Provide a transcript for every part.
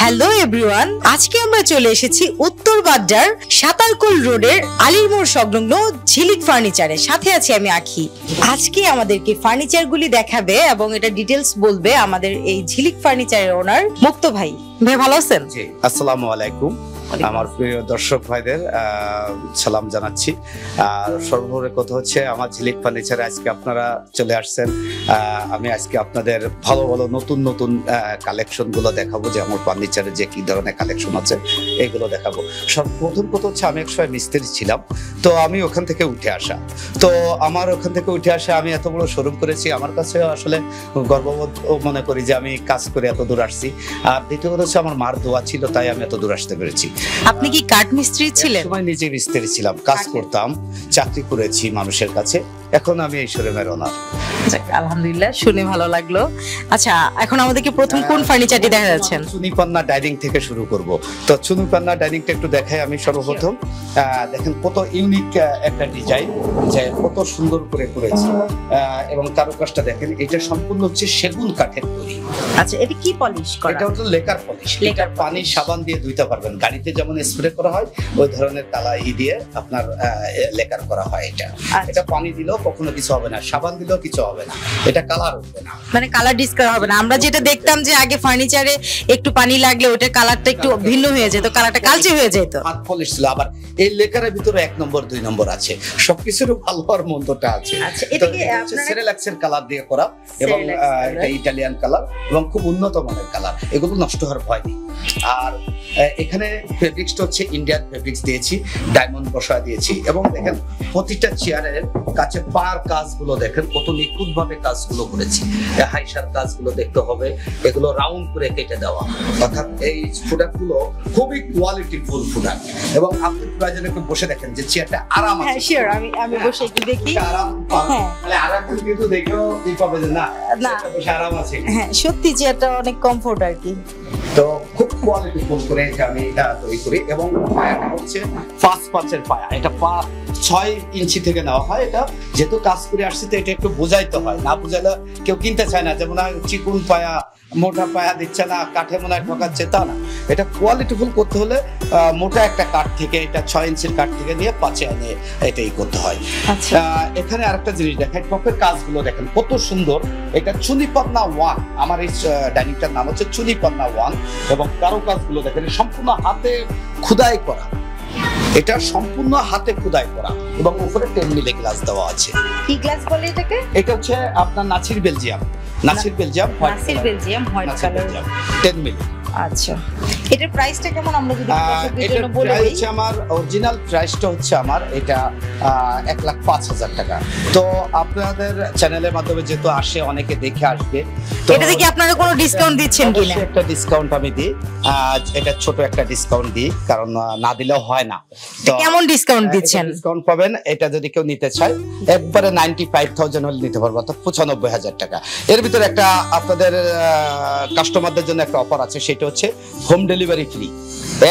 Hello everyone, আজকে আমরা চলে এসেছি উত্তর বাড্ডার সাতারকুল রোডের আলীর মোড় সংলগ্ন ঝিলিক ফার্নিচারের সাথে আছি আমি আখি। আজকে আমাদেরকে ফার্নিচারগুলি দেখাবে এবং এটা ডিটেলস বলবে আমাদের এই ঝিলিক ফার্নিচারের ওনার মুক্ত ভাই। ভাই ভালো আছেন? জি, আসসালামু আলাইকুম। আমার প্রিয় দর্শক ভাইদের সালাম জানাচ্ছি। আর সর্বোপরি কথা হচ্ছে আমার ঝিলিক ফার্নিচারে আজকে আপনারা চলে আসছেন। আমি আজকে আপনাদের ভালো ভালো নতুন নতুন কালেকশন গুলো দেখাবো, যে আমার ফার্নিচারে যে কি ধরনের কালেকশন আছে এগুলো দেখাবো। সর্বপ্রথম কথা হচ্ছে আমি এক সময় মিস্ত্রি ছিলাম, তো আমি ওখান থেকে উঠে আসা। তো আমার ওখান থেকে উঠে আসা আমি এত বড় শোরুম করেছি, আমার কাছে আসলে গর্ববোধ মনে করি যে আমি কাজ করে এত দূর আসছি। আর দ্বিতীয় কথা হচ্ছে আমার মার দোয়া ছিল, তাই আমি এত দূর আসতে পেরেছি। আপনি কি কাঠ মিস্ত্রি ছিলেন? সময় নিজে মিস্ত্রি ছিলাম, কাজ করতাম, চাকরি করেছি মানুষের কাছে। এখন আমি এই শোরুমের ওনার। আলহামদুলিল্লাহ, শুনে ভালো লাগলো। আচ্ছা, এখন আমাদেরকে প্রথম কোন ফার্নিচারটি দেখা যাচ্ছেন? চুনিপান্না ডাইনিং থেকে শুরু করব। তো চুনিপান্না ডাইনিংটা একটু দেখাই আমি সর্বপ্রথম। দেখেন কত ইউনিক একটা ডিজাইন, যে কত সুন্দর করে করেছে এবং কারুকাজটা দেখেন। এটা সম্পূর্ণ হচ্ছে সেগুন কাঠের তৈরি। আচ্ছা, এটা কি পলিশ করা? এটা হচ্ছে লেকার পলিশ। এটা পানি সাবান দিয়ে ধুইতে পারবেন, গাড়িতে যেমন স্প্রে করা হয় ওই ধরনের কালাই দিয়ে আপনার লেকার করা হয়। এটা পানি দিলেও কখনো কিছু হবে না, সাবান দিলেও কিছু হবে না, এটা কালার হবে না, মানে কালার ডিসকালার হবে না। আমরা যেটা দেখতাম যে আগে ফার্নিচারে একটু পানি লাগলে ওটার কালারটা একটু ভিন্ন হয়ে যেত, কালারটা কালচে হয়ে যেত। হাত পলিশ ছিল। আবার এই লেকারের ভিতরে 1 নম্বর 2 নম্বর আছে, সবকিছুর ভালো আর মন্দটা আছে। আচ্ছা, এটা কি আপনারা সেরেলাক্সের কালার দিয়ে করা এবং এটা ইটালিয়ান কালার এবং খুব উন্নত মানের কালার, এগুলো নষ্ট হওয়ার ভয় নেই। আর এখানে ফেব্রিক্সটা হচ্ছে ইন্ডিয়ান ফেব্রিক্স দিয়েছি, ডায়মন্ড বসা দিয়েছি এবং দেখেন প্রতিটা চেয়ারের কাছে পার কাজগুলো দেখেন কত নিখুঁত ভাবে কাজগুলো করেছি। হাইসার কাজগুলো দেখতে হবে, এগুলো রাউন্ড করে কেটে দেওয়া, অর্থাৎ এই প্রোডাক্টগুলো খুবই কোয়ালিটি ফুল প্রোডাক্ট। এবং আপনি প্রয়োজনে একটু বসে দেখেন যে চেয়ারটা আরাম আছে। হ্যাঁ শিওর, আমি বসে একটু দেখি। আরাম মানে আরাম কিন্তু দেখেও এই পাবে যে না বসে আরাম আছে। হ্যাঁ সত্যি চেয়ারটা অনেক কমফোর্ট আর কি। তো খুব কোয়ালিটি ফুল করে আমি এটা তৈরি করি এবং পায়াটা হচ্ছে 5 পায়া। এটা 6 ইঞ্চি থেকে নেওয়া হয়। এটা যেহেতু কাজ করে আসছে তো এটা একটু বোঝাইতে হয়, না বোঝালে কেউ কিনতে চায় না। যেমন চিকুন পায়া, মোটা পায়া দিচ্ছে না, কাঠে মনে হয় ঠকাচ্ছে, তা না। এটা কোয়ালিটি ফুল করতে হলে মোটা একটা কাঠ থেকে, এটা 6 ইঞ্চির কাঠ থেকে নিয়ে 5 এনে এটাই করতে হয়। এখানে আরেকটা জিনিস দেখাই, টপের কাজগুলো দেখেন কত সুন্দর। এটা চুনিপান্না 1, আমার এই ডাইনিংটার নাম হচ্ছে চুনিপান্না 1 এবং কারো কাজগুলো দেখেন সম্পূর্ণ হাতে খোদাই করা। এটা সম্পূর্ণ হাতে খোদাই করা এবং উপরে 10 মিলি গ্লাস দেওয়া আছে। কি গ্লাস বলে এটাকে? এটা হচ্ছে আপনার নাসির বেলজিয়াম হোয়াইট কালার 10 মিলি। আচ্ছা, এটার প্রাইসটা কেমন আমরা যদি দর্শকদের জন্য বলে দেই? এটা আমার অরিজিনাল প্রাইসটা হচ্ছে আমার এটা 1,05,000 টাকা। তো আপনাদের চ্যানেলের মাধ্যমে যেহেতু আসে অনেকে দেখে আসবে, তো এটাতে কি আপনারা কোনো ডিসকাউন্ট দিচ্ছেন কিনা? একটা ডিসকাউন্ট আমি দিই, এটা ছোট একটা ডিসকাউন্ট দিই, কারণ না দিলেও হয় না। তো কেমন ডিসকাউন্ট দিচ্ছেন? ডিসকাউন্ট পাবেন, এটা যদি কেউ নিতে চায় একবারে 95,000 হলে নিতে পারবো, অর্থাৎ 95,000 টাকা। এর ভিতরে একটা আপনাদের কাস্টমারদের জন্য একটা অফার আছে, সেটা হচ্ছে হোম ডেলিভারি ফ্রি,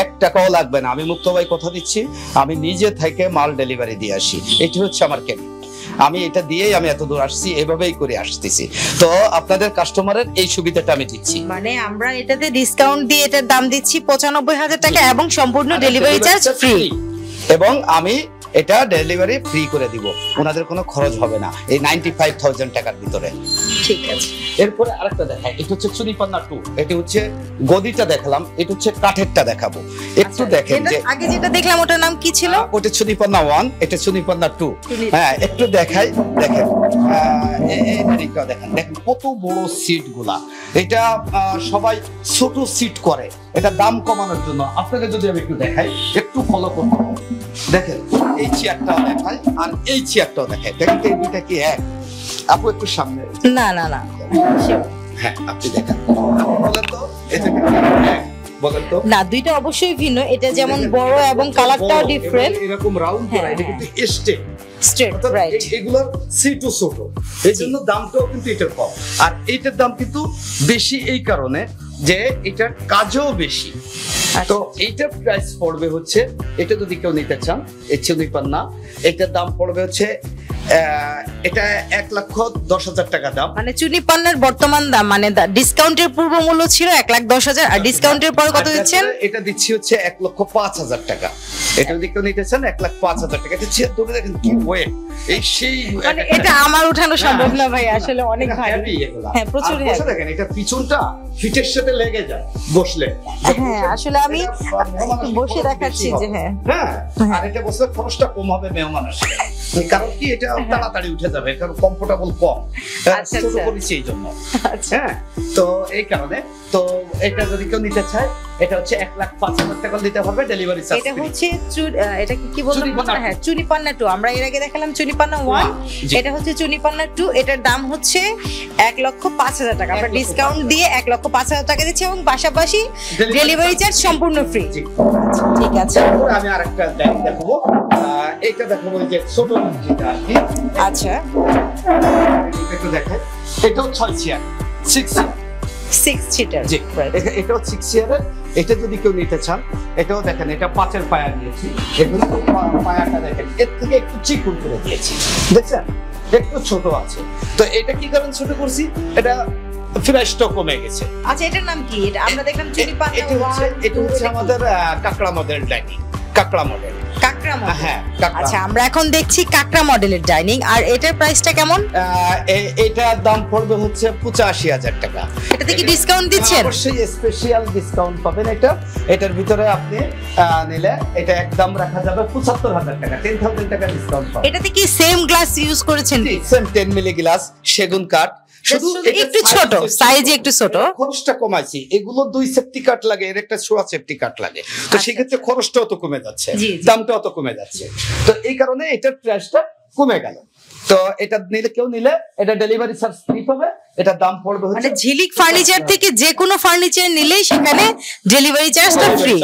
1 টাকাও লাগবে না। আমি মুক্ত ভাই কথা দিচ্ছি, আমি নিজে থেকে মাল ডেলিভারি দিয়ে আসি। এটি হচ্ছে আমার ক্রেডিট, আমি এটা দিয়েই আমি এত দূর আসছি, এভাবেই করে আসতেছি। তো আপনাদের কাস্টমারের এই সুবিধাটা আমি দিচ্ছি, মানে আমরা এটাতে ডিসকাউন্ট দিয়ে এটার দাম দিচ্ছি 95,000 টাকা এবং সম্পূর্ণ ডেলিভারি চার্জ ফ্রি, এবং আমি এটা ডেলিভারি ফ্রি করে দিব, ওনাদের কোনো খরচ হবে না এই 95,000 টাকার ভিতরে। ঠিক আছে। এরপরে আরেকটা দেখাই, এটা হচ্ছে চুনিপান্না 2। এটা হচ্ছে গদিটা দেখালাম, এটা হচ্ছে কাঠেরটা দেখাবো। একটু দেখেন যে আগে যেটা দেখলাম ওটার নাম কি ছিল? ওটা চুনিপান্না 1, এটা চুনিপান্না 2। হ্যাঁ একটু দেখাই, দেখেন এইটা দেখেন, দেখেন কত বড় সিট গুলা। এটা সবাই ছোট সিট করে, এটা দাম কমানোর জন্য। আপনাকে যদি আমি একটু দেখাই, একটু ফলো করতে হবে, দেখেন এই চেয়ারটাও দেখাই আর এই চেয়ারটাও দেখাই, দেখেন এই দুইটা কি এক? আপু একটু সামনে। না হ্যাঁ আপনি দেখেন, বলেন তো এটা কি এক? বলেন তো। না, দুইটা অবশ্যই ভিন্ন। এটা যেমন বড় এবং কালারটাও ডিফারেন্ট, এরকম রাউন্ড করা, এটা কিন্তু স্ট্রেট রাইট। এগুলোর সিটও ছোট, এইজন্য দামটাও কিন্তু এটার কম। আর এইটার দাম কিন্তু বেশি এই কারণে যে এটার কাজও বেশি। তো এইটার প্রাইস পড়বে হচ্ছে, এটা যদি কেউ নিতে চান এই চুনিপান্না, এটার দাম পড়বে হচ্ছে এটা 1,10,000 টাকা দাম। মানে চুনি পান্নার বর্তমান দাম মানে ডিসকাউন্টের পূর্ব মূল্য ছিল 1,10,000 আর ডিসকাউন্টের পর কত দিচ্ছেন? এটা দিচ্ছি হচ্ছে 1,05,000 টাকা। এটা যদি কেউ নিতে চান 1,05,000 টাকা। এটা চেয়ে ধরে দেখেন কি ওয়েট, এই সেই মানে এটা আমার উঠানো সম্ভব না ভাই, আসলে অনেক ভারী। হ্যাঁ প্রচুর হেভি। দেখেন এটা পিছনটা ফিটের সাথে লেগে যায় বসলে। হ্যাঁ আসলে আমি একটু বসে দেখাচ্ছি যে হ্যাঁ আর এটা বসলে খরচটা কম হবে মেহমান আসলে, কারণ কি এটা তাড়াতাড়ি উঠে যাবে, কারণ কমফোর্টেবল কম ছোট করেছি এই জন্য। হ্যাঁ তো এই কারণে তো এটা যদি কেউ নিতে চায় এটা হচ্ছে 1,05,000 টাকা দিতে হবে, ডেলিভারি চার্জ। এটা হচ্ছে এটা কি বললাম? হ্যাঁ চুনি পান্না 2। আমরা এর আগে দেখালাম চুনি পান্না 1, এটা হচ্ছে চুনি পান্না 2। এটার দাম হচ্ছে 1,05,000 টাকা। আমরা ডিসকাউন্ট দিয়ে 1,05,000 টাকা দিচ্ছি এবং পাশাপাশি ডেলিভারি চার্জ সম্পূর্ণ ফ্রি। ঠিক আছে, আমি আরেকটা দেখাবো। এটা দেখাবো যে ছোট যেটা আর কি। আচ্ছা একটু দেখেন, এটাও 6 চেয়ার 6 সিটার। জি এটাও 6 চেয়ারের। এটা যদি কেউ নিতে চান এটাও দেখেন, এটা 5-এর পায়া দিয়েছি। এগুলো পায়াটা দেখেন এর থেকে একটু চিকুন করে দিয়েছি, দেখছেন একটু ছোট আছে। তো এটা কি কারণ ছোট করছি, এটা ফ্রেশটা কমে গেছে। আচ্ছা এটার নাম কি? এটা আমরা দেখলাম চুনি পান্না। এটা হচ্ছে আমাদের কাকড়া মডেল ডাইনিং। কাকড়া মডেল। কাকড়া মডেল, হ্যাঁ। আচ্ছা আমরা এখন দেখছি কাকড়া মডেলের ডাইনিং। আর এটার প্রাইসটা কেমন? এটার দাম পড়বে হচ্ছে 85,000 টাকা। এটাতে কি ডিসকাউন্ট দিচ্ছেন? অবশ্যই স্পেশাল ডিসকাউন্ট পাবেন। এটার ভিতরে আপনি নিলে এটা একদম রাখা যাবে 75,000 টাকা, 10,000 টাকা ডিসকাউন্ট পাবেন। এটাতে কি সেম গ্লাস ইউজ করেছেন? সেম 10 মিলি গ্লাস, সেগুন কাঠ, শুধু একটু ছোট সাইজে, একটু ছোট। খরচটা কমাইছি। এগুলো 2 সেফটি কাট লাগে, এর একটা ছোড়া সেফটি কাট লাগে। তো সেক্ষেত্রে খরচটাও তো কমে যাচ্ছে, দামটাও তো কমে যাচ্ছে। তো এই কারণে এটার প্রাইসটা কমে গেল। তো এটা নিলে কেউ নিলে এটা ডেলিভারি চার্জ ফ্রি পাবে। এটা দাম পড়বে হচ্ছে মানে ঝিলিক ফার্নিচার থেকে যে কোনো ফার্নিচার নিলেই সেখানে ডেলিভারি চার্জটা ফ্রি।